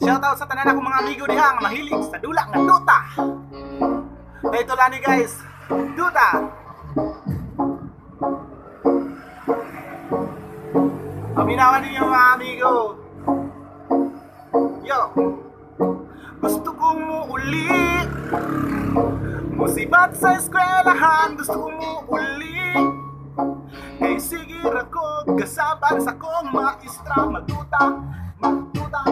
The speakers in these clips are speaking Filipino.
Shoutout sa tanan akong mga amigo diha nga mahilig sa dula nga duta. Dito lang ni guys, duta. Paminawan ninyo mga amigo. Yo, gusto kong muuli. Musibat sa eskwelahan, gusto kong muuli. Kay sige ako, kasaban sa kong maestra. Magduta, magduta,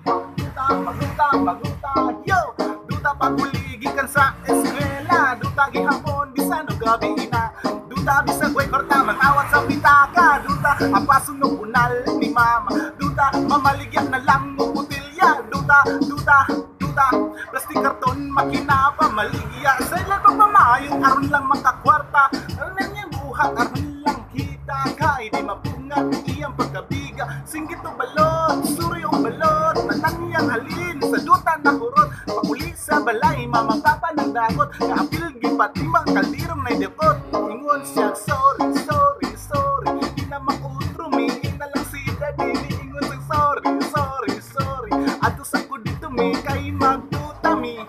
magduta, magduta, magduta. Yo, duta paguligikan sa eskwela. Duta gihapon, bisan o gabi na. Duta bisag way korta, mag-awat sa pitaka. Duta, apasunog unal ni mama. Duta, mamaligyan na lang mo putilya. Duta, duta, duta, plastic karton, makina pa maligya. Sa ilan pa mamayong aron lang makakwarta. Aron lang yung buhat, aron lang kita. Kay di mapungat iyang pagkabiga. Singgit o balot, suri o balot. Nanangyang halin sa duta na kurot. Pauli sa balay, mamangkapa ng dagot. Kaapil gipati mang kaldirong na idekot. Ingon siya, sorry, sorry, sorry. Di na makutro, miin na lang si daddy. Ingon siya, sorry, sorry, sorry. Ato sa ko dito mi, kay magduta mi.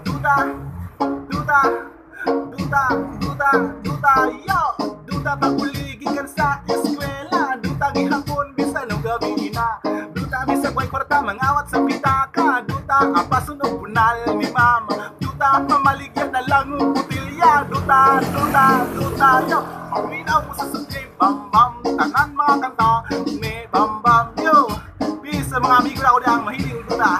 Duta, duta, duta, duta, duta, yo. Duta paguligikan sa eskwela. Duta gihapon, bisan o gabi na. Duta bisag way kwarta, mangawat sa pitaka. Duta apasunog punal ni mama. Duta mamaligyan na lang ang putilya. Duta, duta, duta, yo. Paminaw mo sa sugay, bam bam. Tanan mga kanta, may bam bam, yo. Peace sa mga amigo na ako diyang mahiling duta.